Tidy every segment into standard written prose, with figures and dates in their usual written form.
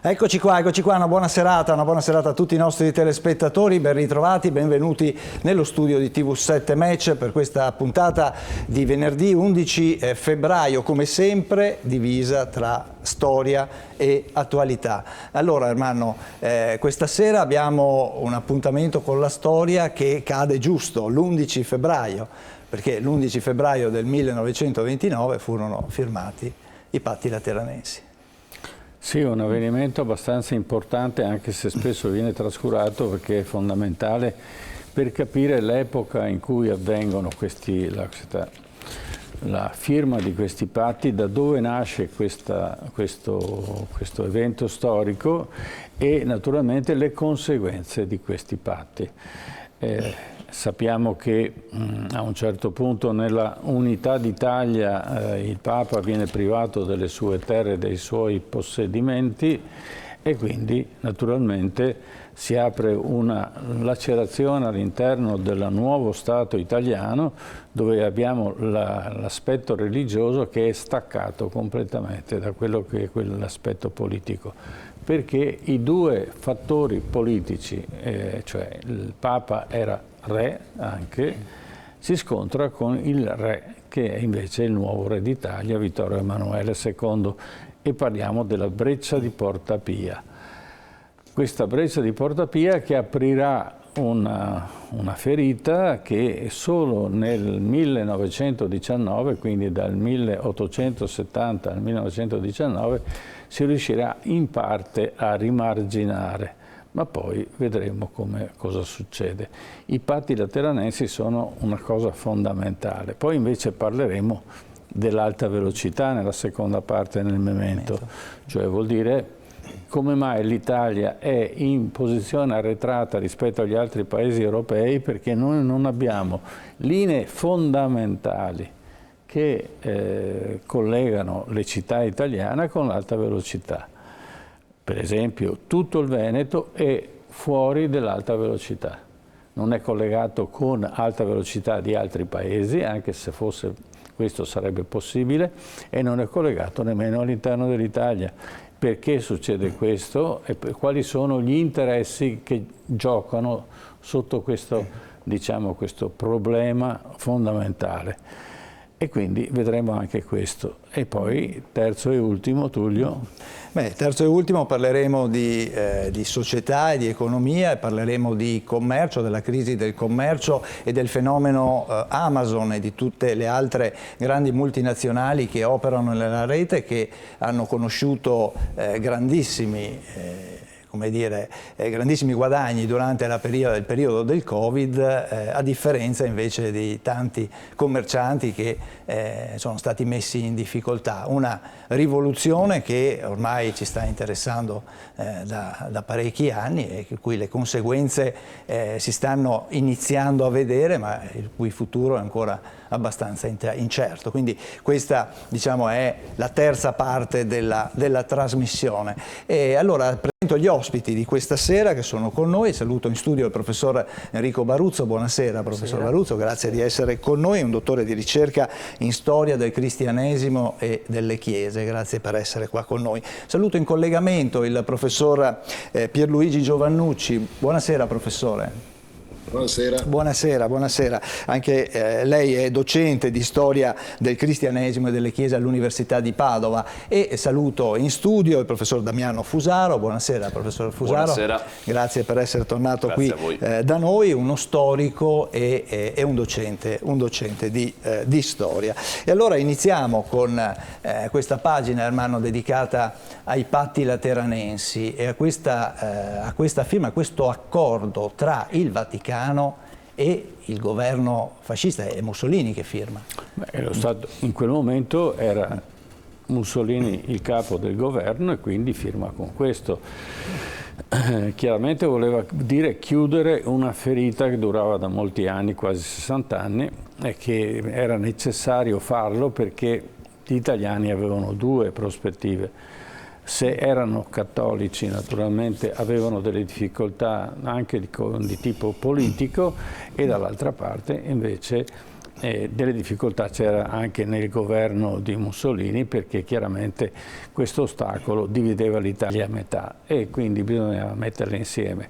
Eccoci qua, una buona serata a tutti i nostri telespettatori, ben ritrovati, benvenuti nello studio di TV7 Match per questa puntata di venerdì 11 febbraio, come sempre divisa tra storia e attualità. Allora Ermanno, questa sera abbiamo un appuntamento con la storia che cade giusto, l'11 febbraio, perché l'11 febbraio del 1929 furono firmati i Patti Lateranensi. Sì, un avvenimento abbastanza importante, anche se spesso viene trascurato, perché è fondamentale per capire l'epoca in cui avvengono la firma di questi patti, da dove nasce questo evento storico e naturalmente le conseguenze di questi patti. Sappiamo che a un certo punto nella unità d'Italia il Papa viene privato delle sue terre e dei suoi possedimenti e quindi naturalmente si apre una lacerazione all'interno del nuovo Stato italiano, dove abbiamo l'aspetto religioso che è staccato completamente da quello che è quell'aspetto politico, perché i due fattori politici, cioè il Papa era re anche, si scontra con il re che è invece il nuovo re d'Italia, Vittorio Emanuele II, e parliamo della breccia di Porta Pia. Questa breccia di Porta Pia che aprirà una ferita che solo nel 1919, quindi dal 1870 al 1919, si riuscirà in parte a rimarginare. Ma poi vedremo cosa succede. I Patti Lateranensi sono una cosa fondamentale. Poi invece parleremo dell'alta velocità nella seconda parte nel memento, cioè vuol dire come mai l'Italia è in posizione arretrata rispetto agli altri paesi europei, perché noi non abbiamo linee fondamentali che collegano le città italiane con l'alta velocità. Per esempio, tutto il Veneto è fuori dell'alta velocità, non è collegato con alta velocità di altri paesi, anche se fosse questo sarebbe possibile, e non è collegato nemmeno all'interno dell'Italia. Perché succede questo e quali sono gli interessi che giocano sotto questo problema fondamentale? E quindi vedremo anche questo. E poi, terzo e ultimo, Tullio. Terzo e ultimo parleremo di società e di economia, e parleremo di commercio, della crisi del commercio e del fenomeno Amazon e di tutte le altre grandi multinazionali che operano nella rete, che hanno conosciuto grandissimi guadagni durante il periodo del Covid, a differenza invece di tanti commercianti che sono stati messi in difficoltà. Una rivoluzione che ormai ci sta interessando da parecchi anni e cui le conseguenze si stanno iniziando a vedere, ma il cui futuro è ancora abbastanza incerto. Quindi questa, è la terza parte della trasmissione. E allora presento gli ospiti di questa sera che sono con noi. Saluto in studio il professor Enrico Baruzzo. Buonasera, professor Baruzzo, grazie di essere con noi, un dottore di ricerca in storia del cristianesimo e delle chiese. Grazie per essere qua con noi. Saluto in collegamento il professor Pierluigi Giovannucci. Buonasera, professore. Buonasera. Buonasera. Anche lei è docente di storia del cristianesimo e delle chiese all'Università di Padova, e saluto in studio il professor Damiano Fusaro. Buonasera, professor Fusaro. Buonasera. Grazie per essere tornato qui da noi, uno storico e un docente di storia. E allora iniziamo con questa pagina, Ermanno, dedicata ai Patti Lateranensi e a questa firma, a questo accordo tra il Vaticano e il governo fascista. È Mussolini che firma. In quel momento era Mussolini il capo del governo e quindi firma con questo. Chiaramente voleva dire chiudere una ferita che durava da molti anni, quasi 60 anni, e che era necessario farlo perché gli italiani avevano due prospettive. Se erano cattolici, naturalmente avevano delle difficoltà anche di tipo politico, e dall'altra parte invece delle difficoltà c'era anche nel governo di Mussolini, perché chiaramente questo ostacolo divideva l'Italia a metà e quindi bisognava metterle insieme.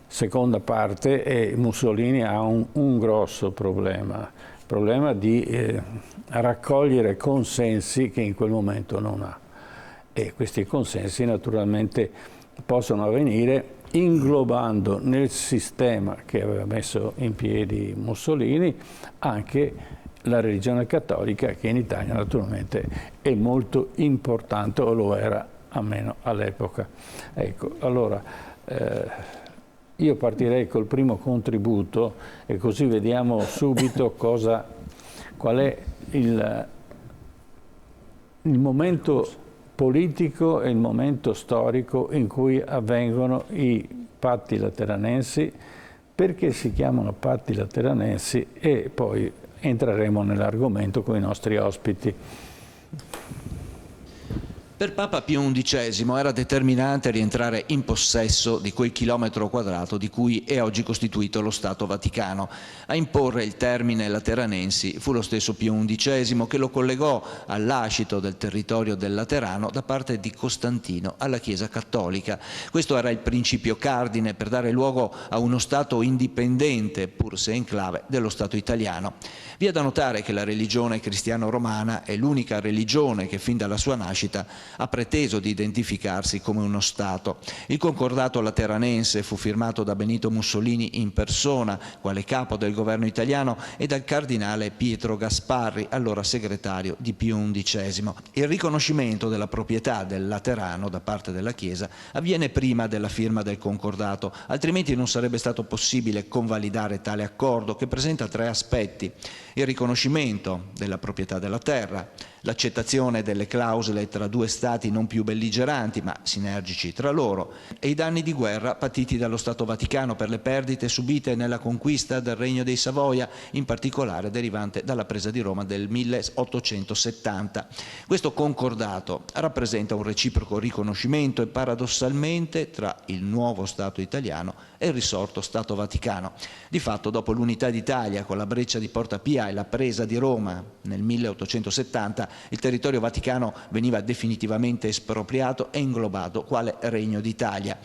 Seconda parte, Mussolini ha un grosso problema di raccogliere consensi che in quel momento non ha, e questi consensi naturalmente possono avvenire inglobando nel sistema che aveva messo in piedi Mussolini anche la religione cattolica, che in Italia naturalmente è molto importante, o lo era almeno all'epoca. Ecco, allora io partirei col primo contributo e così vediamo subito qual è il momento politico e il momento storico in cui avvengono i patti lateranensi, perché si chiamano patti lateranensi, e poi entreremo nell'argomento con i nostri ospiti. Per Papa Pio XI era determinante rientrare in possesso di quel chilometro quadrato di cui è oggi costituito lo Stato Vaticano. A imporre il termine Lateranensi fu lo stesso Pio XI, che lo collegò al lascito del territorio del Laterano da parte di Costantino alla Chiesa Cattolica. Questo era il principio cardine per dare luogo a uno Stato indipendente, pur se enclave, dello Stato italiano. Vi è da notare che la religione cristiano-romana è l'unica religione che fin dalla sua nascita ha preteso di identificarsi come uno Stato. Il concordato lateranense fu firmato da Benito Mussolini in persona, quale capo del governo italiano, e dal cardinale Pietro Gasparri, allora segretario di Pio XI. Il riconoscimento della proprietà del Laterano da parte della Chiesa avviene prima della firma del concordato, altrimenti non sarebbe stato possibile convalidare tale accordo, che presenta tre aspetti: il riconoscimento della proprietà della terra, l'accettazione delle clausole tra due stati non più belligeranti ma sinergici tra loro, e i danni di guerra patiti dallo Stato Vaticano per le perdite subite nella conquista del Regno dei Savoia, in particolare derivante dalla presa di Roma del 1870. Questo concordato rappresenta un reciproco riconoscimento, e paradossalmente, tra il nuovo Stato italiano e il risorto Stato Vaticano. Di fatto, dopo l'unità d'Italia con la breccia di Porta Pia e la presa di Roma nel 1870, il territorio vaticano veniva definitivamente espropriato e inglobato quale Regno d'Italia.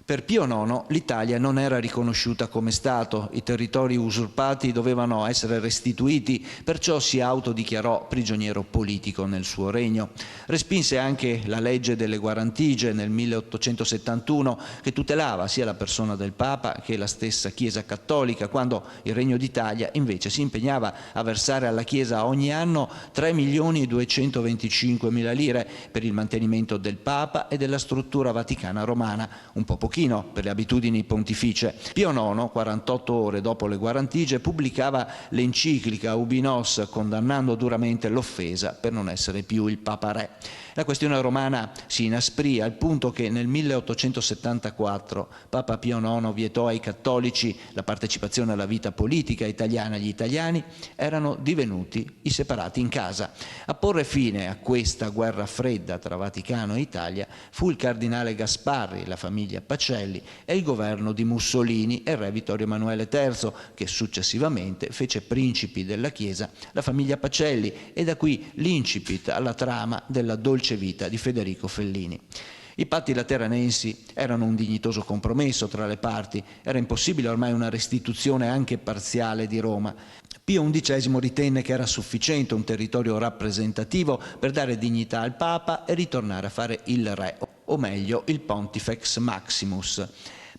Per Pio IX l'Italia non era riconosciuta come Stato, i territori usurpati dovevano essere restituiti, perciò si autodichiarò prigioniero politico nel suo regno. Respinse anche la legge delle guarentigie nel 1871, che tutelava sia la persona del Papa che la stessa Chiesa Cattolica, quando il Regno d'Italia invece si impegnava a versare alla Chiesa ogni anno 3.225.000 lire per il mantenimento del Papa e della struttura vaticana romana, un po' pochino per le abitudini pontificie. Pio IX, 48 ore dopo le guarentigie, pubblicava l'enciclica Ubi Nos, condannando duramente l'offesa per non essere più il Papa Re. La questione romana si inasprì al punto che nel 1874 Papa Pio IX vietò ai cattolici la partecipazione alla vita politica italiana. Gli italiani erano divenuti i separati in casa. A porre fine a questa guerra fredda tra Vaticano e Italia fu il cardinale Gasparri, la famiglia Pacelli e il governo di Mussolini e il re Vittorio Emanuele III, che successivamente fece principi della Chiesa la famiglia Pacelli, e da qui l'incipit alla trama della dolce vita di Federico Fellini. I patti lateranensi erano un dignitoso compromesso tra le parti, era impossibile ormai una restituzione anche parziale di Roma. Pio XI ritenne che era sufficiente un territorio rappresentativo per dare dignità al Papa e ritornare a fare il re, o meglio il Pontifex Maximus.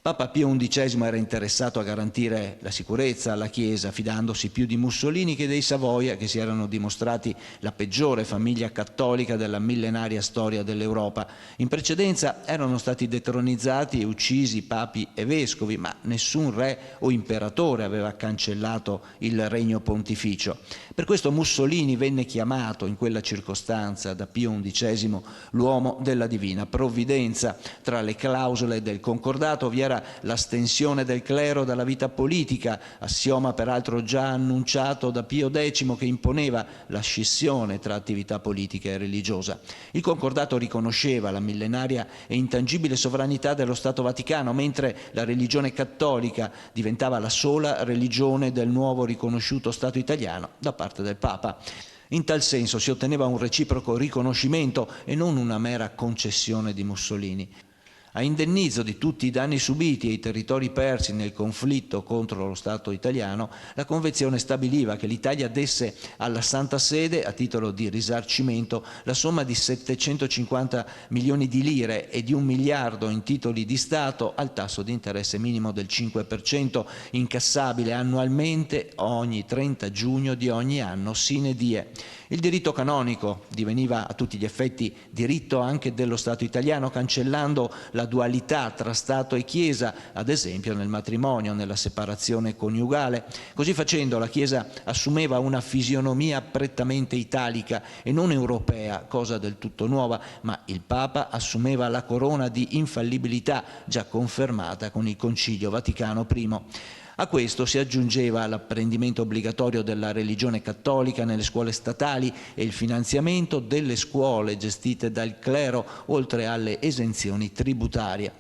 Papa Pio XI era interessato a garantire la sicurezza alla Chiesa, fidandosi più di Mussolini che dei Savoia, che si erano dimostrati la peggiore famiglia cattolica della millenaria storia dell'Europa. In precedenza erano stati detronizzati e uccisi papi e vescovi, ma nessun re o imperatore aveva cancellato il regno pontificio. Per questo Mussolini venne chiamato in quella circostanza da Pio XI l'uomo della divina provvidenza. Tra le clausole del concordato vi era era l'astensione del clero dalla vita politica, assioma peraltro già annunciato da Pio X, che imponeva la scissione tra attività politica e religiosa. Il Concordato riconosceva la millenaria e intangibile sovranità dello Stato Vaticano, mentre la religione cattolica diventava la sola religione del nuovo riconosciuto Stato italiano da parte del Papa. In tal senso si otteneva un reciproco riconoscimento e non una mera concessione di Mussolini. A indennizzo di tutti i danni subiti e i territori persi nel conflitto contro lo Stato italiano, la Convenzione stabiliva che l'Italia desse alla Santa Sede, a titolo di risarcimento, la somma di 750 milioni di lire e di 1 miliardo in titoli di Stato al tasso di interesse minimo del 5%, incassabile annualmente ogni 30 giugno di ogni anno sine die. Il diritto canonico diveniva a tutti gli effetti diritto anche dello Stato italiano, cancellando la dualità tra Stato e Chiesa, ad esempio nel matrimonio, nella separazione coniugale. Così facendo la Chiesa assumeva una fisionomia prettamente italica e non europea, cosa del tutto nuova, ma il Papa assumeva la corona di infallibilità già confermata con il Concilio Vaticano I. A questo si aggiungeva l'apprendimento obbligatorio della religione cattolica nelle scuole statali e il finanziamento delle scuole gestite dal clero, oltre alle esenzioni tributarie.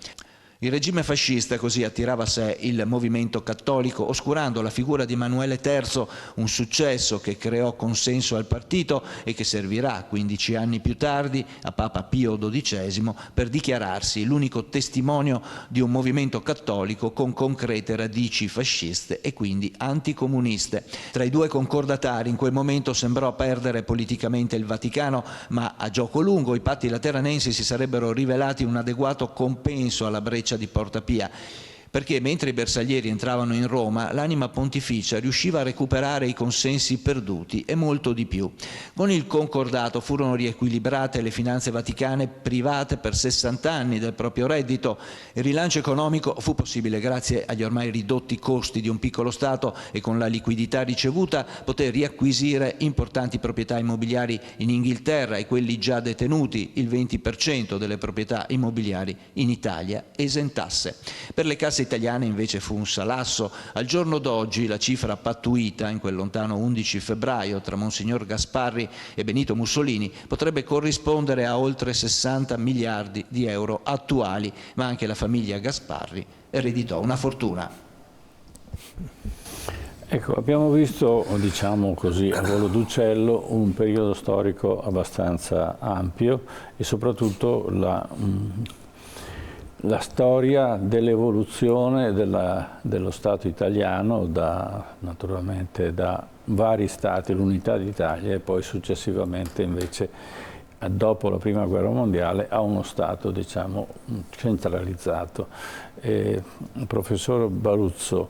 Il regime fascista così attirava a sé il movimento cattolico, oscurando la figura di Emanuele III, un successo che creò consenso al partito e che servirà 15 anni più tardi a Papa Pio XII per dichiararsi l'unico testimonio di un movimento cattolico con concrete radici fasciste e quindi anticomuniste. Tra i due concordatari in quel momento sembrò perdere politicamente il Vaticano, ma a gioco lungo i patti lateranensi si sarebbero rivelati un adeguato compenso alla breccia di Porta Pia, perché mentre i bersaglieri entravano in Roma, l'anima pontificia riusciva a recuperare i consensi perduti e molto di più. Con il concordato furono riequilibrate le finanze vaticane private per 60 anni del proprio reddito. Il rilancio economico fu possibile grazie agli ormai ridotti costi di un piccolo Stato e con la liquidità ricevuta poter riacquisire importanti proprietà immobiliari in Inghilterra e quelli già detenuti, il 20% delle proprietà immobiliari in Italia, esentasse. Per le casse italiane invece fu un salasso. Al giorno d'oggi la cifra pattuita in quel lontano 11 febbraio tra Monsignor Gasparri e Benito Mussolini potrebbe corrispondere a oltre 60 miliardi di euro attuali, ma anche la famiglia Gasparri ereditò una fortuna. Ecco, abbiamo visto, diciamo così, a volo d'uccello un periodo storico abbastanza ampio e soprattutto la storia dell'evoluzione dello Stato italiano, naturalmente da vari Stati, l'unità d'Italia, e poi successivamente invece, dopo la Prima Guerra Mondiale, a uno Stato, diciamo, centralizzato. Il professor Baruzzo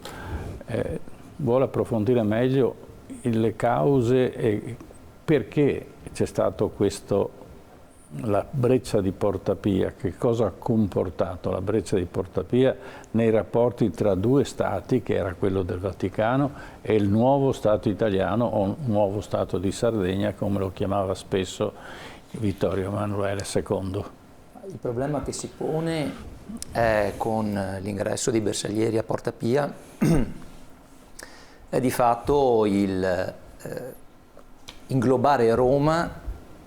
vuole approfondire meglio le cause e perché c'è stato questo. La breccia di Porta Pia, che cosa ha comportato la breccia di Porta Pia nei rapporti tra due stati, che era quello del Vaticano e il nuovo Stato italiano o nuovo Stato di Sardegna, come lo chiamava spesso Vittorio Emanuele II? Il problema che si pone è con l'ingresso dei bersaglieri a Porta Pia è di fatto il inglobare Roma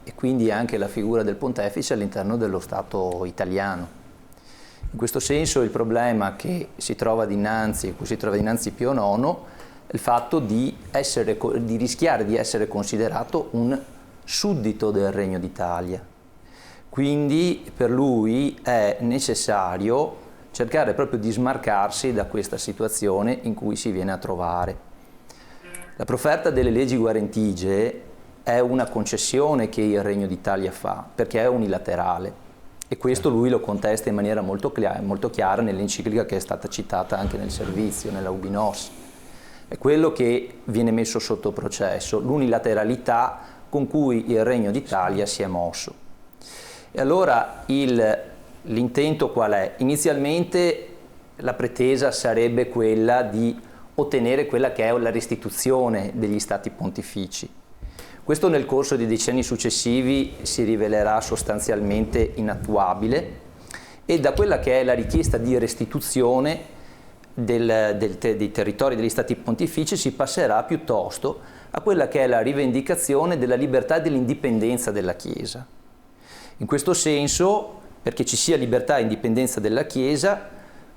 e quindi anche la figura del pontefice all'interno dello Stato italiano. In questo senso il problema che si trova dinanzi, cui si trova dinanzi Pio IX, è il fatto di rischiare di essere considerato un suddito del Regno d'Italia. Quindi per lui è necessario cercare proprio di smarcarsi da questa situazione in cui si viene a trovare. La profferta delle leggi guarentigie è una concessione che il Regno d'Italia fa, perché è unilaterale, e questo lui lo contesta in maniera molto chiara nell'enciclica che è stata citata anche nel servizio, nella Ubi Nos. È quello che viene messo sotto processo, l'unilateralità con cui il Regno d'Italia si è mosso. E allora l'intento qual è? Inizialmente la pretesa sarebbe quella di ottenere quella che è la restituzione degli stati pontifici. Questo nel corso dei decenni successivi si rivelerà sostanzialmente inattuabile e da quella che è la richiesta di restituzione dei territori degli stati pontifici si passerà piuttosto a quella che è la rivendicazione della libertà e dell'indipendenza della Chiesa. In questo senso, perché ci sia libertà e indipendenza della Chiesa,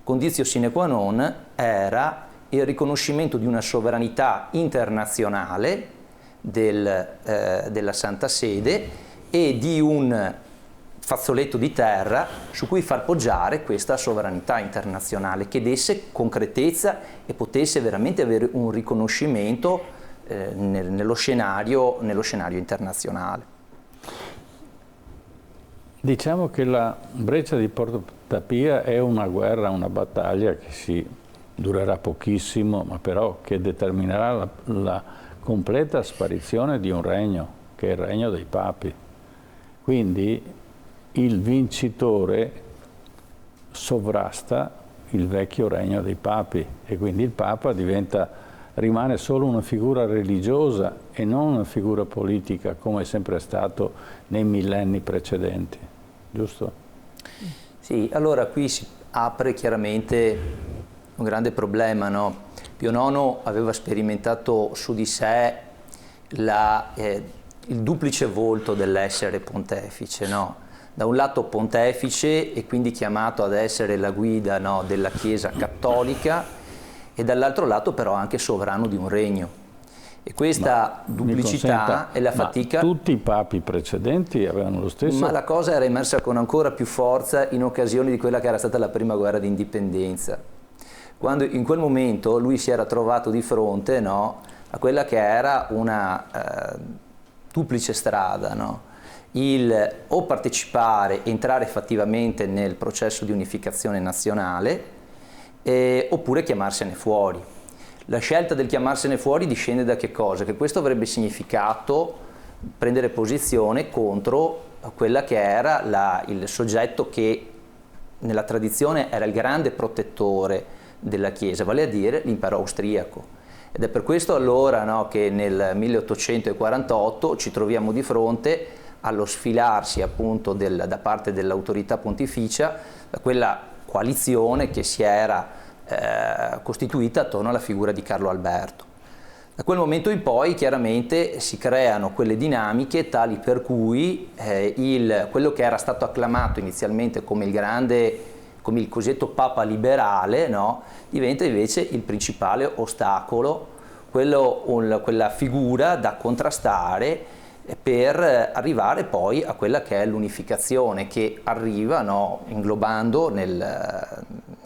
conditio sine qua non era il riconoscimento di una sovranità internazionale della Santa Sede e di un fazzoletto di terra su cui far poggiare questa sovranità internazionale, che desse concretezza e potesse veramente avere un riconoscimento nello scenario internazionale. Diciamo che la breccia di Porta Pia è una guerra, una battaglia che durerà pochissimo, ma però che determinerà la completa sparizione di un regno, che è il regno dei papi. Quindi il vincitore sovrasta il vecchio regno dei papi e quindi il Papa rimane solo una figura religiosa e non una figura politica come è sempre stato nei millenni precedenti, giusto? Sì, allora qui si apre chiaramente un grande problema, no? Pio IX aveva sperimentato su di sé il duplice volto dell'essere pontefice, no? Da un lato pontefice e quindi chiamato ad essere la guida, no, della Chiesa cattolica, e dall'altro lato però anche sovrano di un regno. E questa duplicità e la fatica... tutti i papi precedenti avevano lo stesso... Ma la cosa era emersa con ancora più forza in occasione di quella che era stata la prima guerra d'indipendenza. Quando in quel momento lui si era trovato di fronte, no, a quella che era una duplice strada, no? O partecipare, entrare fattivamente nel processo di unificazione nazionale, oppure chiamarsene fuori. La scelta del chiamarsene fuori discende da che cosa? Che questo avrebbe significato prendere posizione contro quella che era il soggetto che nella tradizione era il grande protettore della Chiesa, vale a dire l'impero austriaco. Ed è per questo allora, no, che nel 1848 ci troviamo di fronte allo sfilarsi appunto da parte dell'autorità pontificia, da quella coalizione che si era costituita attorno alla figura di Carlo Alberto. Da quel momento in poi chiaramente si creano quelle dinamiche tali per cui quello che era stato acclamato inizialmente come il cosiddetto Papa liberale, no, diventa invece il principale ostacolo, quella figura da contrastare per arrivare poi a quella che è l'unificazione che arriva, no, inglobando nel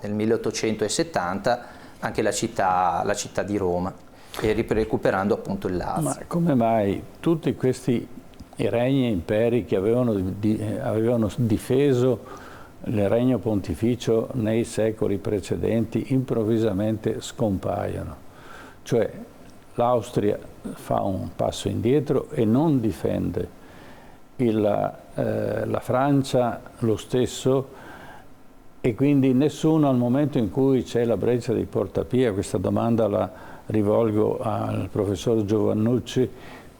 1870 anche la città di Roma e recuperando appunto il Lazio. Ma come mai tutti questi regni e imperi che avevano difeso il regno pontificio nei secoli precedenti improvvisamente scompaiono? Cioè l'Austria fa un passo indietro e non difende, la Francia lo stesso, e quindi nessuno, al momento in cui c'è la breccia di Porta Pia, questa domanda la rivolgo al professor Giovannucci,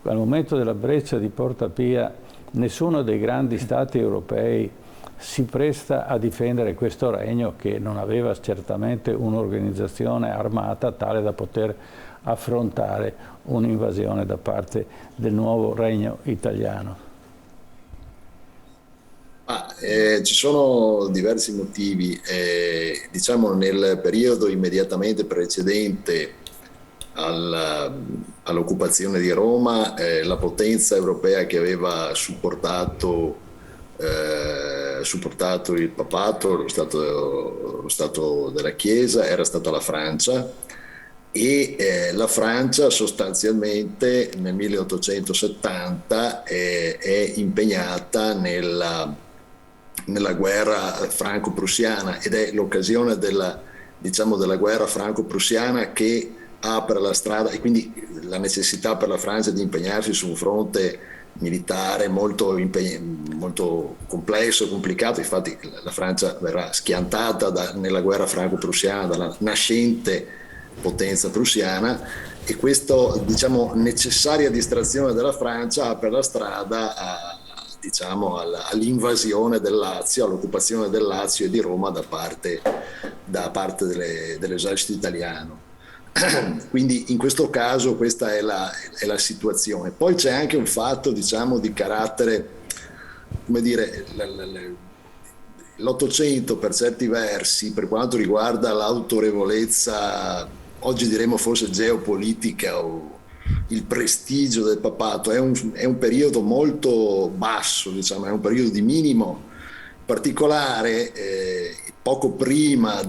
al momento della breccia di Porta Pia nessuno dei grandi stati europei si presta a difendere questo regno che non aveva certamente un'organizzazione armata tale da poter affrontare un'invasione da parte del nuovo regno italiano. Ci sono diversi motivi. Diciamo nel periodo immediatamente precedente all'occupazione di Roma, la potenza europea che aveva supportato il papato, lo Stato della Chiesa, era stata la Francia, e la Francia sostanzialmente nel 1870 è impegnata nella guerra franco-prussiana, ed è l'occasione della guerra franco-prussiana che apre la strada, e quindi la necessità per la Francia di impegnarsi su un fronte militare molto complesso e complicato. Infatti la Francia verrà schiantata nella guerra franco-prussiana dalla nascente potenza prussiana, e questa necessaria distrazione della Francia apre la strada diciamo, all'invasione del Lazio, all'occupazione del Lazio e di Roma da parte dell'esercito italiano. Quindi in questo caso questa è la situazione. Poi c'è anche un fatto, diciamo, di carattere, come dire, l'Ottocento per certi versi, per quanto riguarda l'autorevolezza, oggi diremmo forse geopolitica o il prestigio del papato, è un periodo molto basso, diciamo, è un periodo di minimo. In particolare poco prima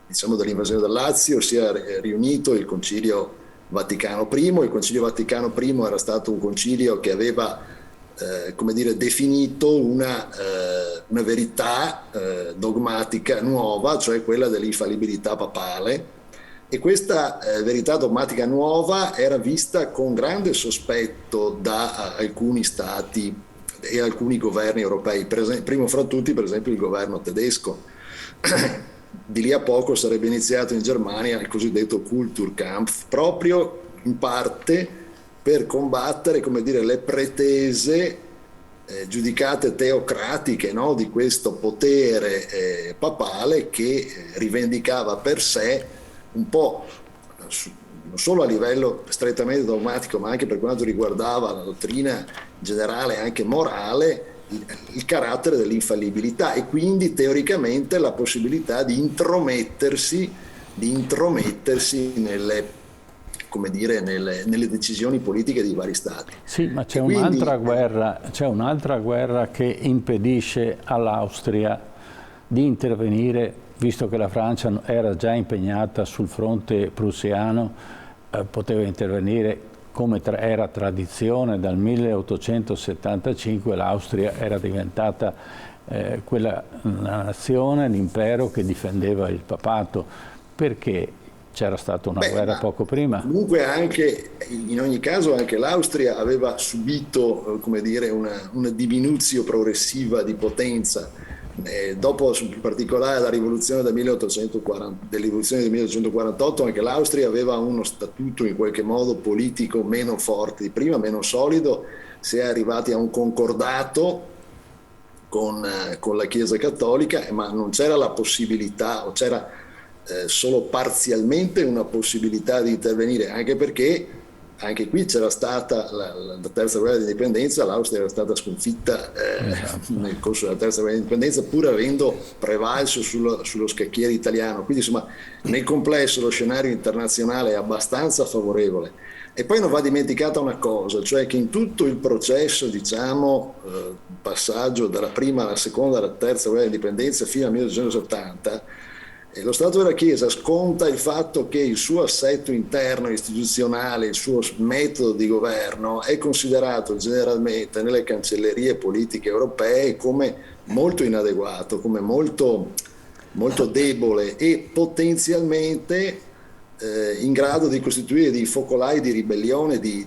diciamo, dell'invasione del Lazio si è riunito il Concilio Vaticano I. Il Concilio Vaticano I era stato un concilio che aveva come dire, definito una verità dogmatica nuova, cioè quella dell'infallibilità papale, e questa verità dogmatica nuova era vista con grande sospetto da alcuni stati e alcuni governi europei, primo fra tutti per esempio il governo tedesco. Di lì a poco sarebbe iniziato in Germania il cosiddetto Kulturkampf, proprio in parte per combattere, come dire, le pretese giudicate teocratiche, no, di questo potere papale che rivendicava per sé un po', non solo a livello strettamente dogmatico, ma anche per quanto riguardava la dottrina generale, anche morale, il carattere dell'infallibilità e quindi teoricamente la possibilità di intromettersi nelle, come dire, nelle decisioni politiche di vari stati. Sì, ma c'è un'altra guerra che impedisce all'Austria di intervenire, visto che la Francia era già impegnata sul fronte prussiano, poteva intervenire come era tradizione. Dal 1875 l'Austria era diventata quella nazione, l'impero che difendeva il papato, perché c'era stata una guerra poco prima. Comunque anche, in ogni caso, anche l'Austria aveva subito, come dire, una diminuzione progressiva di potenza. Dopo, in particolare, la rivoluzione del 1848, anche l'Austria aveva uno statuto in qualche modo politico meno forte di prima, meno solido. Si è arrivati a un concordato con la Chiesa Cattolica, ma non c'era la possibilità, o c'era solo parzialmente una possibilità di intervenire, anche perché anche qui c'era stata la terza guerra di indipendenza, l'Austria era stata sconfitta nel corso della terza guerra di indipendenza, pur avendo prevalso sullo scacchiere italiano. Quindi insomma nel complesso lo scenario internazionale è abbastanza favorevole. E poi non va dimenticata una cosa, cioè che in tutto il processo, diciamo, passaggio dalla prima alla seconda alla terza guerra di indipendenza fino al 1970, lo Stato della Chiesa sconta il fatto che il suo assetto interno istituzionale, il suo metodo di governo è considerato generalmente nelle cancellerie politiche europee come molto inadeguato, come molto, molto debole e potenzialmente in grado di costituire dei focolai di ribellione, di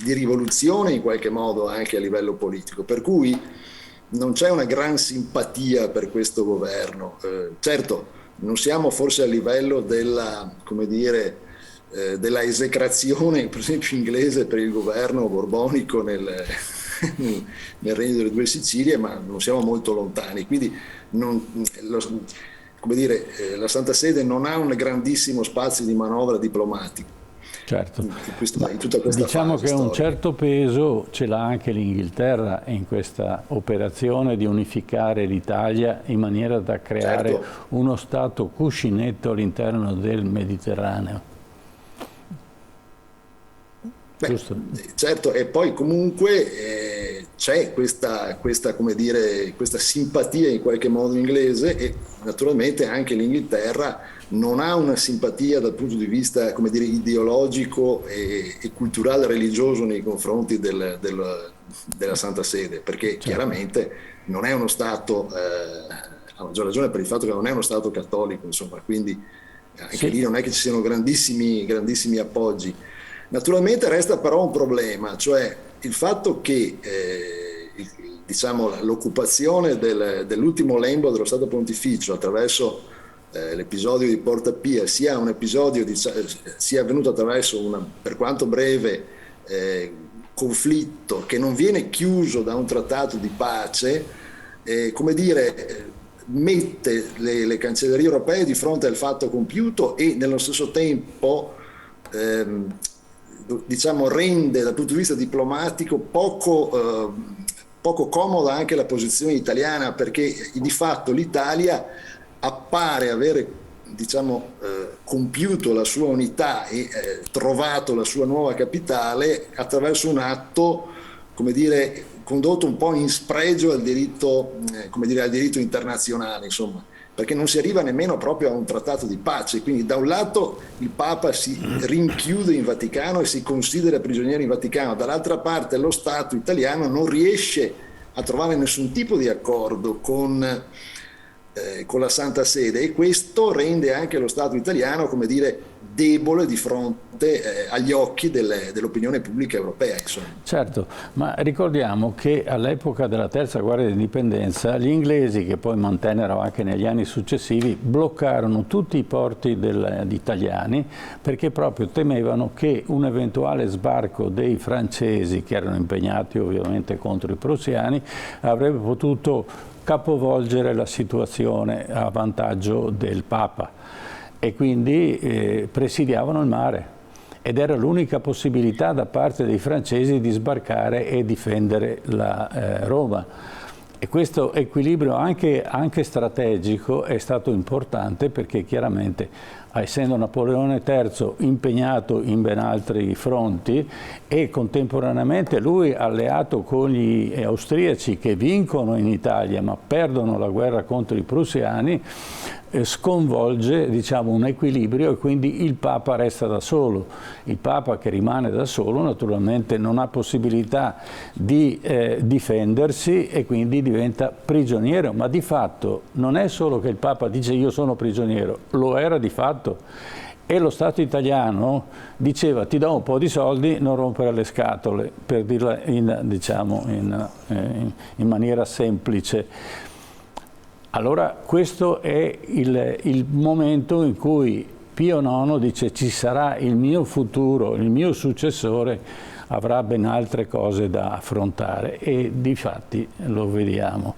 rivoluzione in qualche modo anche a livello politico. Per cui non c'è una gran simpatia per questo governo. Certo, non siamo forse a livello della, come dire, della esecrazione, per esempio inglese, per il governo borbonico nel Regno delle Due Sicilie, ma non siamo molto lontani. Quindi come dire, la Santa Sede non ha un grandissimo spazio di manovra diplomatica. Certo. In tutta questa diciamo fase che storica. un certo peso ce l'ha anche l'Inghilterra in questa operazione di unificare l'Italia in maniera da creare uno Stato cuscinetto all'interno del Mediterraneo. Giusto? Certo, e poi comunque c'è questa, come dire, questa simpatia in qualche modo inglese, e naturalmente anche l'Inghilterra non ha una simpatia dal punto di vista, come dire, ideologico e culturale religioso nei confronti della Santa Sede, perché chiaramente non è uno Stato, a maggior ragione per il fatto che non è uno Stato cattolico, insomma, quindi anche lì non è che ci siano grandissimi appoggi. Naturalmente resta però un problema, cioè il fatto che diciamo, l'occupazione dell'ultimo lembo dello Stato Pontificio attraverso l'episodio di Porta Pia sia avvenuto attraverso una, per quanto breve, conflitto che non viene chiuso da un trattato di pace, come dire, mette le cancellerie europee di fronte al fatto compiuto e nello stesso tempo diciamo rende dal punto di vista diplomatico poco comoda anche la posizione italiana, perché di fatto l'Italia appare avere, diciamo, compiuto la sua unità e trovato la sua nuova capitale attraverso un atto, come dire, condotto un po' in spregio al diritto, come dire, al diritto internazionale, insomma, perché non si arriva nemmeno proprio a un trattato di pace. Quindi da un lato il Papa si rinchiude in Vaticano e si considera prigioniero in Vaticano, dall'altra parte lo Stato italiano non riesce a trovare nessun tipo di accordo con la Santa Sede, e questo rende anche lo Stato italiano, come dire, debole di fronte agli occhi dell'opinione pubblica europea, insomma. Certo, ma ricordiamo che all'epoca della terza guerra di indipendenza gli inglesi, che poi mantennero anche negli anni successivi, bloccarono tutti i porti degli italiani perché proprio temevano che un eventuale sbarco dei francesi, che erano impegnati ovviamente contro i prussiani, avrebbe potuto capovolgere la situazione a vantaggio del Papa, e quindi presidiavano il mare ed era l'unica possibilità da parte dei francesi di sbarcare e difendere Roma. E questo equilibrio anche strategico è stato importante, perché chiaramente, essendo Napoleone III impegnato in ben altri fronti e contemporaneamente lui alleato con gli austriaci, che vincono in Italia ma perdono la guerra contro i prussiani, sconvolge, diciamo, un equilibrio, e quindi il Papa resta da solo. Il Papa, che rimane da solo, naturalmente non ha possibilità di difendersi e quindi diventa prigioniero. Ma di fatto non è solo che il Papa dice io sono prigioniero, lo era di fatto. E lo Stato italiano diceva ti do un po' di soldi, non rompere le scatole, per dirla in maniera semplice. Allora questo è il momento in cui Pio IX dice ci sarà il mio futuro, il mio successore avrà ben altre cose da affrontare, e difatti lo vediamo.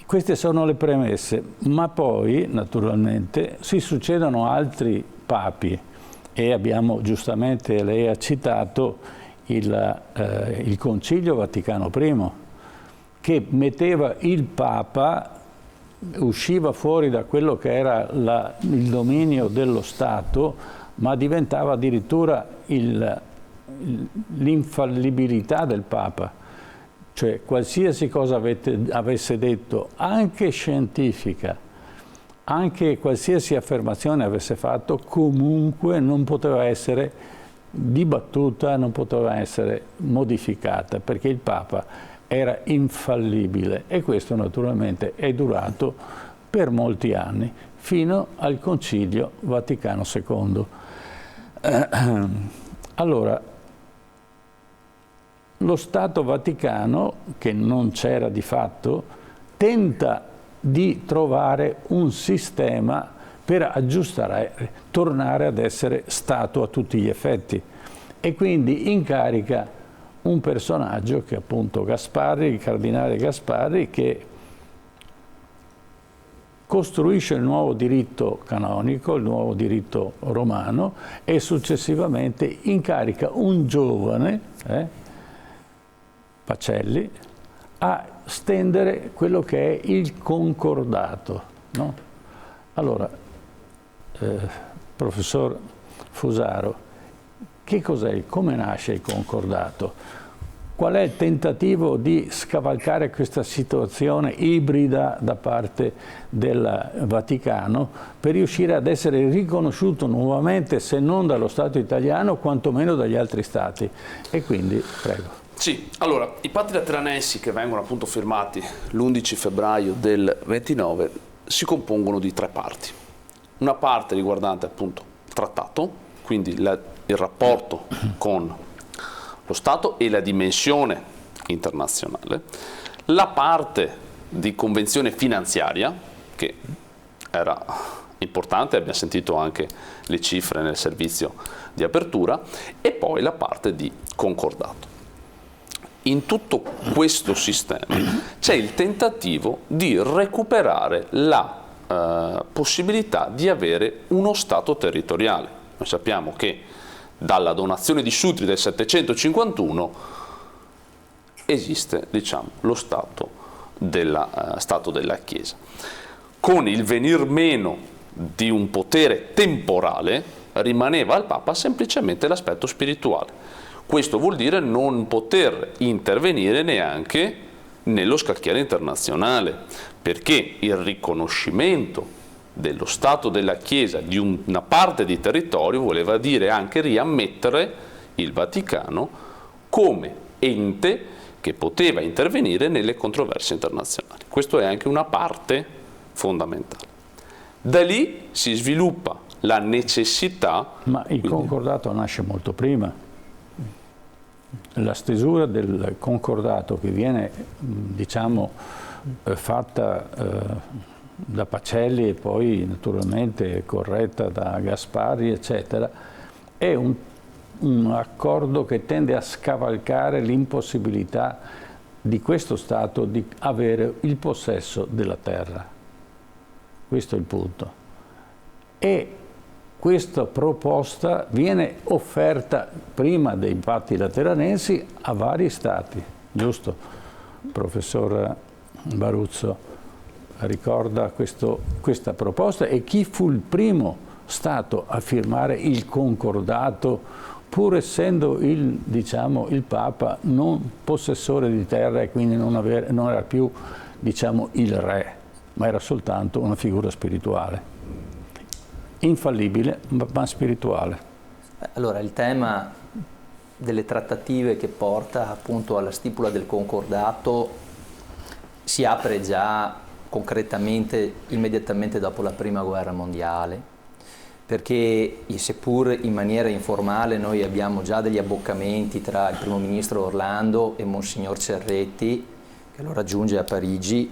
Queste sono le premesse, ma poi naturalmente si succedono altri papi, e abbiamo, giustamente lei ha citato il Concilio Vaticano I, che metteva il Papa, usciva fuori da quello che era il dominio dello Stato, ma diventava addirittura l'infallibilità del Papa. Cioè qualsiasi cosa avesse detto, anche scientifica, anche qualsiasi affermazione avesse fatto, comunque non poteva essere dibattuta, non poteva essere modificata, perché il Papa era infallibile, e questo naturalmente è durato per molti anni, fino al Concilio Vaticano II. Allora, lo Stato Vaticano, che non c'era di fatto, tenta di trovare un sistema per aggiustare, tornare ad essere Stato a tutti gli effetti, e quindi incarica un personaggio che è appunto Gasparri, il cardinale Gasparri, che costruisce il nuovo diritto canonico, il nuovo diritto romano, e successivamente incarica un giovane, Pacelli, a stendere quello che è il concordato, no? Allora, professor Fusaro, che cos'è? Come nasce il concordato? Qual è il tentativo di scavalcare questa situazione ibrida da parte del Vaticano per riuscire ad essere riconosciuto nuovamente, se non dallo Stato italiano, quantomeno dagli altri Stati? E quindi, prego. Sì, allora, i patti lateranensi, che vengono appunto firmati l'11 febbraio del 29, si compongono di 3 parti. Una parte riguardante appunto il trattato, quindi il rapporto con lo Stato e la dimensione internazionale, la parte di convenzione finanziaria, che era importante, abbiamo sentito anche le cifre nel servizio di apertura, e poi la parte di concordato. In tutto questo sistema c'è il tentativo di recuperare la possibilità di avere uno Stato territoriale. Noi sappiamo che dalla donazione di Sutri del 751 esiste, diciamo, lo Stato della Chiesa. Con il venir meno di un potere temporale rimaneva al Papa semplicemente l'aspetto spirituale. Questo vuol dire non poter intervenire neanche nello scacchiere internazionale, perché il riconoscimento dello Stato della Chiesa di una parte di territorio voleva dire anche riammettere il Vaticano come ente che poteva intervenire nelle controversie internazionali. Questo è anche una parte fondamentale. Da lì si sviluppa la necessità... Ma il concordato nasce molto prima. La stesura del concordato che viene, diciamo, fatta da Pacelli e poi naturalmente corretta da Gasparri, eccetera, è un accordo che tende a scavalcare l'impossibilità di questo Stato di avere il possesso della terra. Questo è il punto. E questa proposta viene offerta prima dei patti lateranensi a vari Stati, giusto? Professor Baruzzo ricorda questa proposta, e chi fu il primo Stato a firmare il concordato, pur essendo diciamo, il Papa non possessore di terra e quindi non era più, diciamo, il re, ma era soltanto una figura spirituale. Infallibile, ma spirituale. Allora, il tema delle trattative che porta appunto alla stipula del concordato si apre già concretamente immediatamente dopo la Prima Guerra Mondiale, perché seppur in maniera informale noi abbiamo già degli abboccamenti tra il primo ministro Orlando e Monsignor Cerretti, che lo raggiunge a Parigi.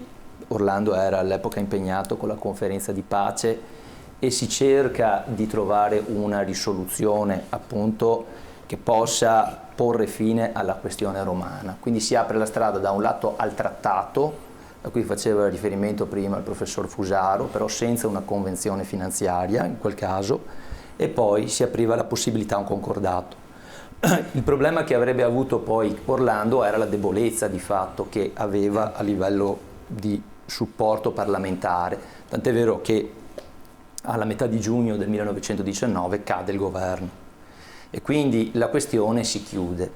Orlando era all'epoca impegnato con la conferenza di pace e si cerca di trovare una risoluzione appunto che possa porre fine alla questione romana. Quindi si apre la strada da un lato al trattato, a cui faceva riferimento prima il professor Fusaro, però senza una convenzione finanziaria in quel caso, e poi si apriva la possibilità a un concordato. Il problema che avrebbe avuto poi Orlando era la debolezza di fatto che aveva a livello di supporto parlamentare, tant'è vero che alla metà di giugno del 1919 cade il governo e quindi la questione si chiude.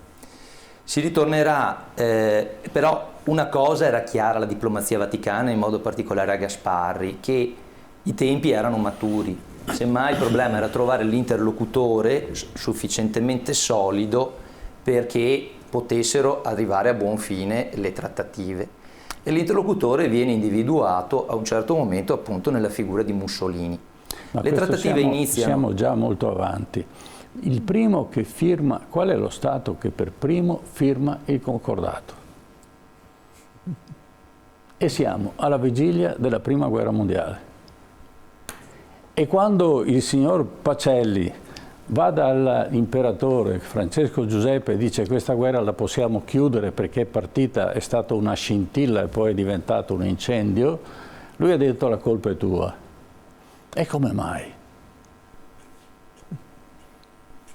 Si ritornerà, però una cosa era chiara, la diplomazia vaticana, in modo particolare a Gasparri, che i tempi erano maturi, semmai il problema era trovare l'interlocutore sufficientemente solido perché potessero arrivare a buon fine le trattative. E l'interlocutore viene individuato a un certo momento appunto nella figura di Mussolini. Ma le trattative iniziano. Siamo già molto avanti. Il primo che firma, qual è lo Stato che per primo firma il concordato? E siamo alla vigilia della Prima Guerra Mondiale. E quando il signor Pacelli va dall'imperatore Francesco Giuseppe e dice questa guerra la possiamo chiudere perché è partita, è stata una scintilla e poi è diventato un incendio, lui ha detto la colpa è tua. E come mai?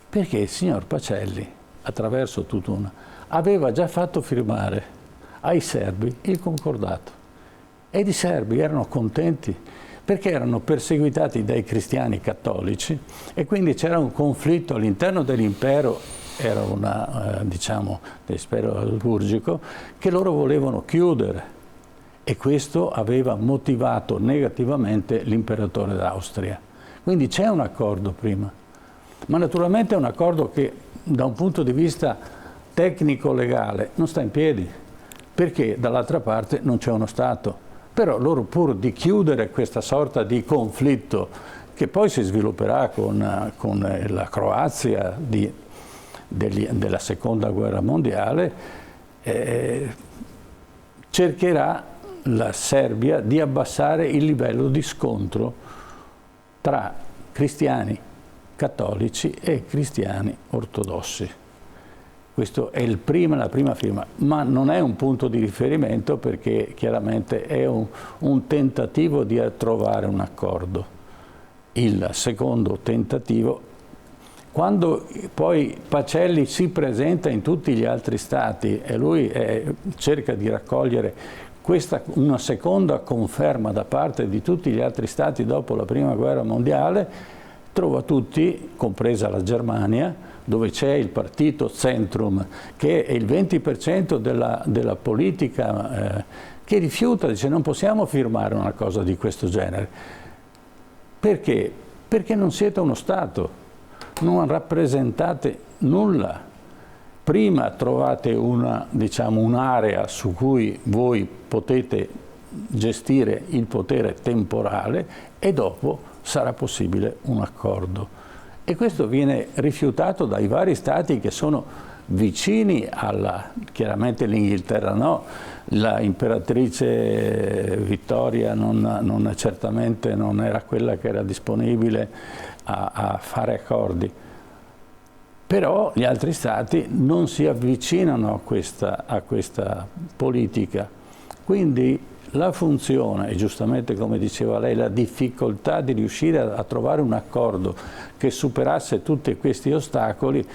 Perché il signor Pacelli, attraverso aveva già fatto firmare ai serbi il concordato. Ed i serbi erano contenti perché erano perseguitati dai cristiani cattolici e quindi c'era un conflitto all'interno dell'impero, era diciamo, dell'impero asburgico, che loro volevano chiudere. E questo aveva motivato negativamente l'imperatore d'Austria. Quindi c'è un accordo prima, ma naturalmente è un accordo che da un punto di vista tecnico-legale non sta in piedi, perché dall'altra parte non c'è uno Stato. Però loro, pur di chiudere questa sorta di conflitto, che poi si svilupperà con la Croazia della Seconda Guerra Mondiale, cercherà la Serbia di abbassare il livello di scontro tra cristiani cattolici e cristiani ortodossi. Questo è la prima firma, ma non è un punto di riferimento perché chiaramente è un tentativo di trovare un accordo. Il secondo tentativo, quando poi Pacelli si presenta in tutti gli altri stati e lui cerca di raccogliere una seconda conferma da parte di tutti gli altri stati dopo la Prima Guerra Mondiale, trova tutti, compresa la Germania, dove c'è il partito Zentrum, che è il 20% della politica, che rifiuta, dice non possiamo firmare una cosa di questo genere. Perché? Perché non siete uno Stato, non rappresentate nulla. Prima trovate un'area su cui voi potete gestire il potere temporale e dopo sarà possibile un accordo. E questo viene rifiutato dai vari stati che sono vicini chiaramente l'Inghilterra no, la imperatrice Vittoria certamente non era quella che era disponibile a fare accordi. Però gli altri stati non si avvicinano a questa politica. Quindi la funzione, e giustamente come diceva lei, la difficoltà di riuscire a trovare un accordo che superasse tutti questi ostacoli,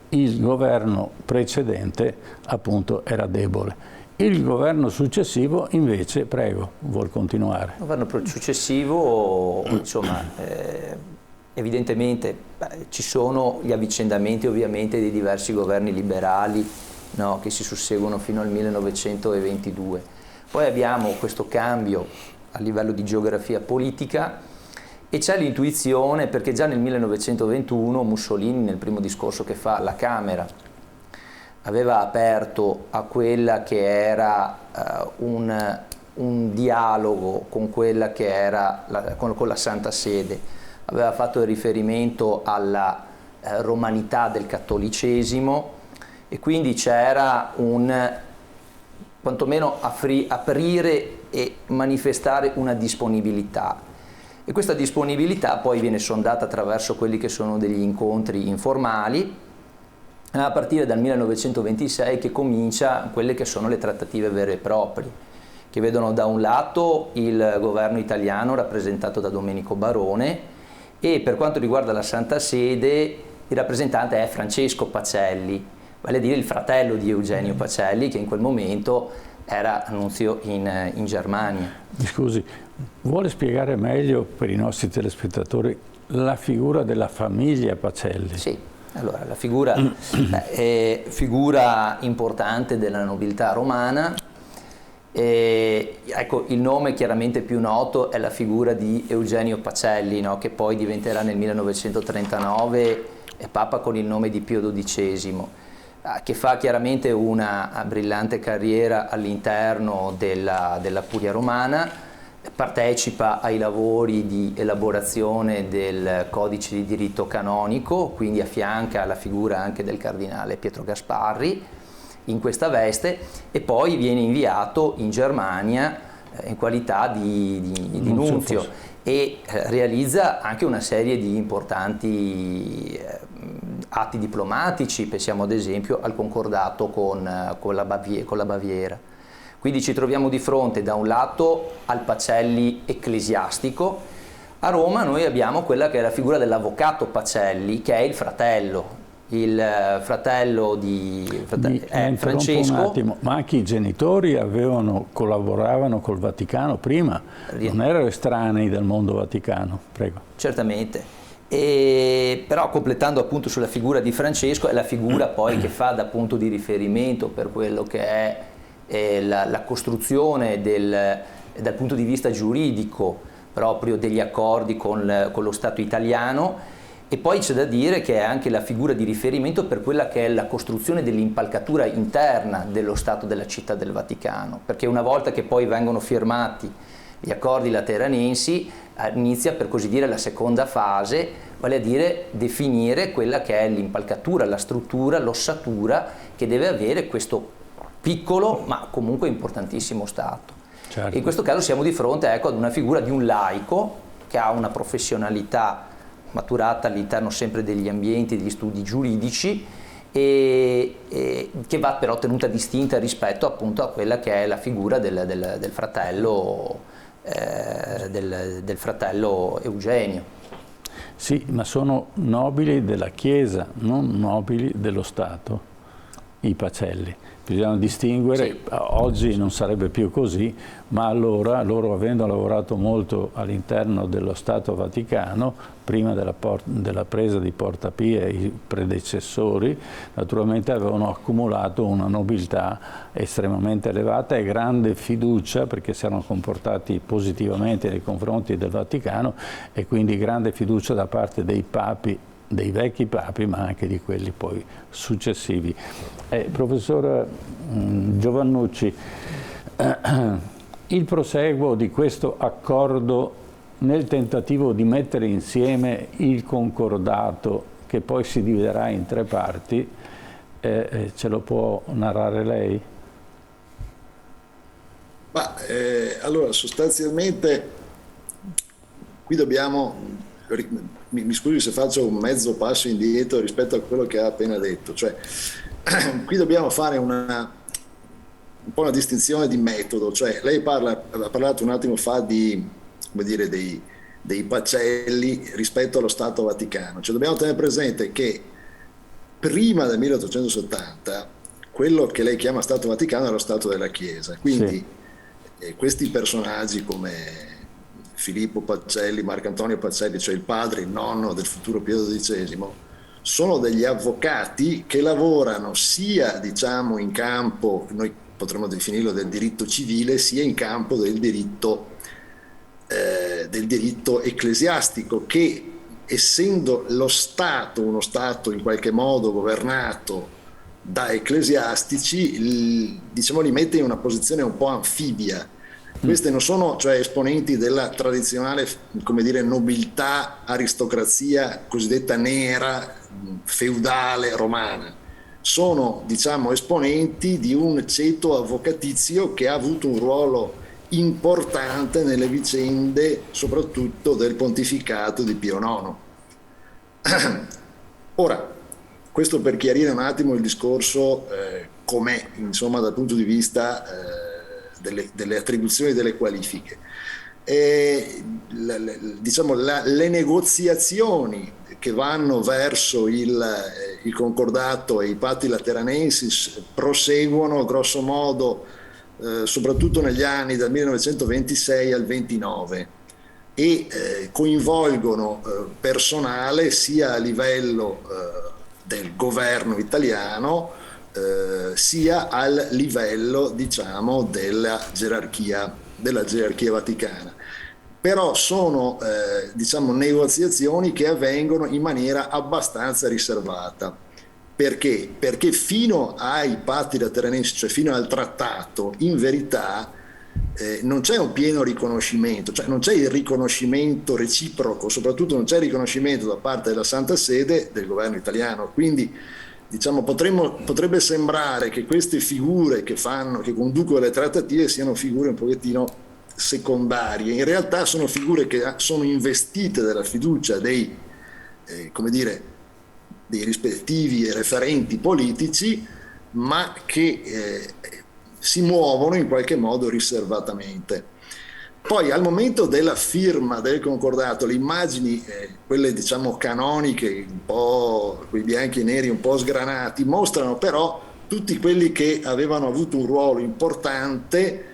il governo precedente appunto era debole. Il governo successivo invece, prego, vuol continuare. Il governo successivo, insomma, evidentemente ci sono gli avvicendamenti ovviamente dei diversi governi liberali, no, che si susseguono fino al 1922. Poi abbiamo questo cambio a livello di geografia politica e c'è l'intuizione, perché già nel 1921 Mussolini, nel primo discorso che fa alla Camera, aveva aperto a quella che era un dialogo con quella che era con la Santa Sede, aveva fatto il riferimento alla romanità del cattolicesimo e quindi c'era quantomeno aprire e manifestare una disponibilità. E questa disponibilità poi viene sondata attraverso quelli che sono degli incontri informali, a partire dal 1926 che comincia quelle che sono le trattative vere e proprie, che vedono da un lato il governo italiano rappresentato da Domenico Barone e per quanto riguarda la Santa Sede il rappresentante è Francesco Pacelli, vale a dire il fratello di Eugenio Pacelli, che in quel momento era nunzio in Germania. Mi scusi, vuole spiegare meglio per i nostri telespettatori la figura della famiglia Pacelli? Sì, allora la figura è figura importante della nobiltà romana. Ecco, il nome chiaramente più noto è la figura di Eugenio Pacelli, no? Che poi diventerà nel 1939 Papa con il nome di Pio XII. Che fa chiaramente una brillante carriera all'interno della Curia romana, partecipa ai lavori di elaborazione del codice di diritto canonico, quindi affianca la figura anche del cardinale Pietro Gasparri in questa veste e poi viene inviato in Germania in qualità di nunzio e realizza anche una serie di importanti atti diplomatici, pensiamo ad esempio al concordato con la Baviera. Quindi ci troviamo di fronte da un lato al Pacelli ecclesiastico, a Roma noi abbiamo quella che è la figura dell'avvocato Pacelli, che è il fratello di Francesco. Un attimo, ma anche i genitori collaboravano col Vaticano prima, non erano estranei del mondo vaticano, prego. Certamente. Però completando appunto sulla figura di Francesco è la figura poi che fa da punto di riferimento per quello che è la costruzione dal punto di vista giuridico proprio degli accordi con lo Stato italiano e poi c'è da dire che è anche la figura di riferimento per quella che è la costruzione dell'impalcatura interna dello Stato della Città del Vaticano, perché una volta che poi vengono firmati gli accordi lateranensi inizia per così dire la seconda fase, vale a dire definire quella che è l'impalcatura, la struttura, l'ossatura che deve avere questo piccolo ma comunque importantissimo Stato. Certo. In questo caso siamo di fronte ad una figura di un laico che ha una professionalità maturata all'interno sempre degli ambienti, degli studi giuridici e che va però tenuta distinta rispetto appunto a quella che è la figura del fratello Eugenio. Sì, ma sono nobili della Chiesa, non nobili dello Stato, i Pacelli. Bisogna distinguere, sì. Oggi non sarebbe più così, ma allora, loro avendo lavorato molto all'interno dello Stato Vaticano, prima della presa di Porta Pia, i predecessori, naturalmente avevano accumulato una nobiltà estremamente elevata e grande fiducia, perché si erano comportati positivamente nei confronti del Vaticano, e quindi grande fiducia da parte dei papi, dei vecchi papi, ma anche di quelli poi successivi. Professor Giovannucci, il proseguo di questo accordo nel tentativo di mettere insieme il concordato, che poi si dividerà in 3 parti, ce lo può narrare lei? Allora, sostanzialmente qui dobbiamo... Mi scusi se faccio un mezzo passo indietro rispetto a quello che ha appena detto, cioè qui dobbiamo fare un po' una distinzione di metodo, cioè lei ha parlato un attimo fa di, come dire, dei Pacelli rispetto allo Stato Vaticano, cioè dobbiamo tenere presente che prima del 1870 quello che lei chiama Stato Vaticano è lo Stato della Chiesa, quindi sì. Questi personaggi come Filippo Pacelli, Marcantonio Pacelli, cioè il padre, il nonno del futuro Pio XII, sono degli avvocati che lavorano sia, diciamo, in campo, noi potremmo definirlo del diritto civile, sia in campo del diritto ecclesiastico, che essendo lo Stato uno Stato in qualche modo governato da ecclesiastici, diciamo, li mette in una posizione un po' anfibia. Queste non sono, cioè, esponenti della tradizionale, come dire, nobiltà, aristocrazia cosiddetta nera, feudale, romana. Sono, diciamo, esponenti di un ceto avvocatizio che ha avuto un ruolo importante nelle vicende, soprattutto del pontificato di Pio IX. Ora, questo per chiarire un attimo il discorso com'è, insomma, dal punto di vista delle attribuzioni, delle qualifiche. Diciamo, le negoziazioni che vanno verso il concordato e i patti lateranensis proseguono grosso modo soprattutto negli anni dal 1926 al 29 e coinvolgono personale sia a livello del governo italiano sia al livello, diciamo, della gerarchia vaticana. Però sono diciamo, negoziazioni che avvengono in maniera abbastanza riservata. Perché? Perché fino ai patti lateranensi, cioè fino al trattato, in verità non c'è un pieno riconoscimento, cioè non c'è il riconoscimento reciproco, soprattutto non c'è il riconoscimento da parte della Santa Sede del governo italiano. Quindi, diciamo, potrebbe sembrare che queste figure che conducono le trattative siano figure un pochettino secondarie. In realtà sono figure che sono investite della fiducia dei rispettivi referenti politici, ma che si muovono in qualche modo riservatamente. Poi al momento della firma del concordato, le immagini, quelle diciamo canoniche, un po' quei bianchi e neri un po' sgranati, mostrano però tutti quelli che avevano avuto un ruolo importante,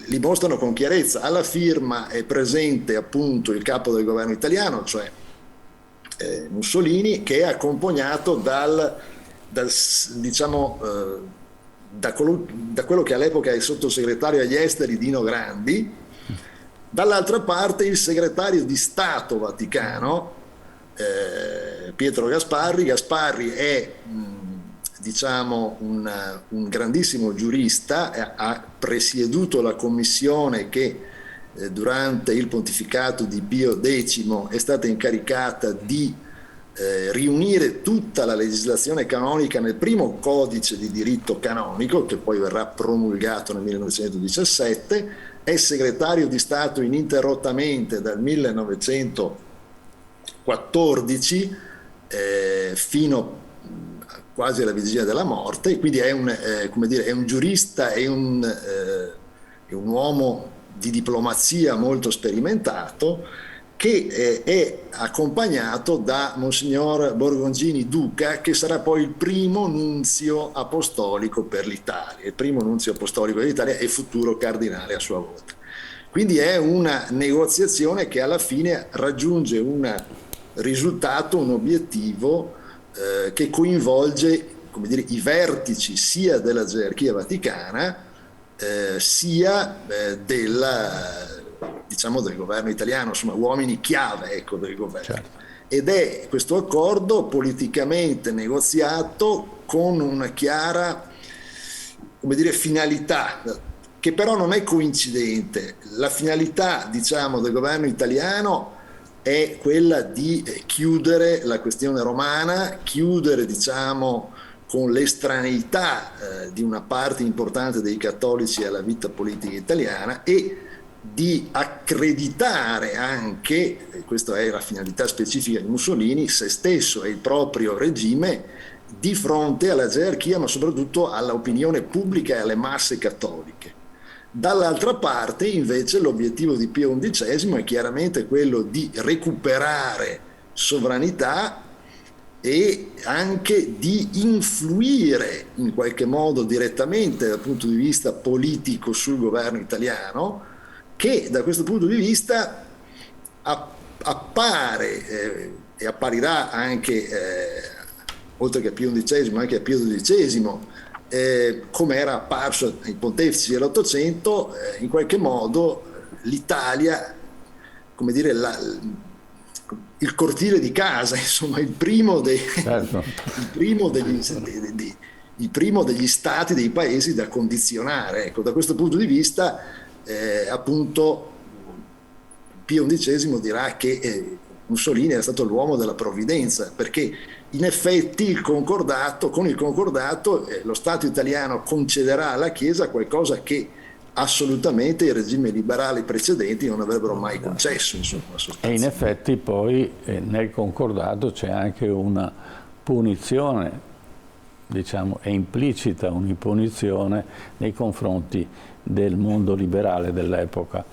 li mostrano con chiarezza. Alla firma è presente appunto il capo del governo italiano, cioè Mussolini, che è accompagnato da quello che all'epoca è il sottosegretario agli esteri Dino Grandi, dall'altra parte il segretario di Stato Vaticano Pietro Gasparri. Gasparri è diciamo un grandissimo giurista, ha presieduto la commissione che durante il pontificato di Pio X è stata incaricata di riunire tutta la legislazione canonica nel primo codice di diritto canonico, che poi verrà promulgato nel 1917, è segretario di Stato ininterrottamente dal 1914 fino quasi alla vigilia della morte, quindi è un giurista, è un uomo di diplomazia molto sperimentato, che è accompagnato da Monsignor Borgoncini Duca, che sarà poi il primo nunzio apostolico per l'Italia, il primo nunzio apostolico dell'Italia e futuro cardinale a sua volta. Quindi è una negoziazione che alla fine raggiunge un risultato, un obiettivo che coinvolge, come dire, i vertici sia della gerarchia vaticana sia diciamo, del governo italiano, insomma uomini chiave, ecco, del governo. Certo. Ed è questo accordo politicamente negoziato con una chiara, come dire, finalità, che però non è coincidente. La finalità, diciamo, del governo italiano è quella di chiudere la questione romana, chiudere, diciamo, con l'estraneità di una parte importante dei cattolici alla vita politica italiana e di accreditare anche, e questa è la finalità specifica di Mussolini, se stesso e il proprio regime di fronte alla gerarchia, ma soprattutto all'opinione pubblica e alle masse cattoliche. Dall'altra parte, invece, l'obiettivo di Pio XI è chiaramente quello di recuperare sovranità e anche di influire in qualche modo direttamente dal punto di vista politico sul governo italiano, che da questo punto di vista appare e apparirà anche, oltre che a Pio XI, ma anche a Pio XII, come era apparso ai pontefici dell'Ottocento, in qualche modo l'Italia, come dire, il cortile di casa, insomma, il primo degli stati, dei paesi da condizionare. Ecco, da questo punto di vista, appunto, Pio XI dirà che Mussolini era stato l'uomo della provvidenza, perché in effetti con il concordato lo Stato italiano concederà alla Chiesa qualcosa che assolutamente i regimi liberali precedenti non avrebbero mai concesso, insomma, e in effetti poi nel concordato c'è anche una punizione, diciamo, è implicita un'impunizione nei confronti del mondo liberale dell'epoca.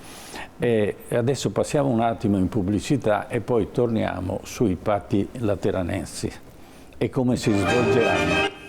E adesso passiamo un attimo in pubblicità e poi torniamo sui patti lateranensi e come si svolgeranno.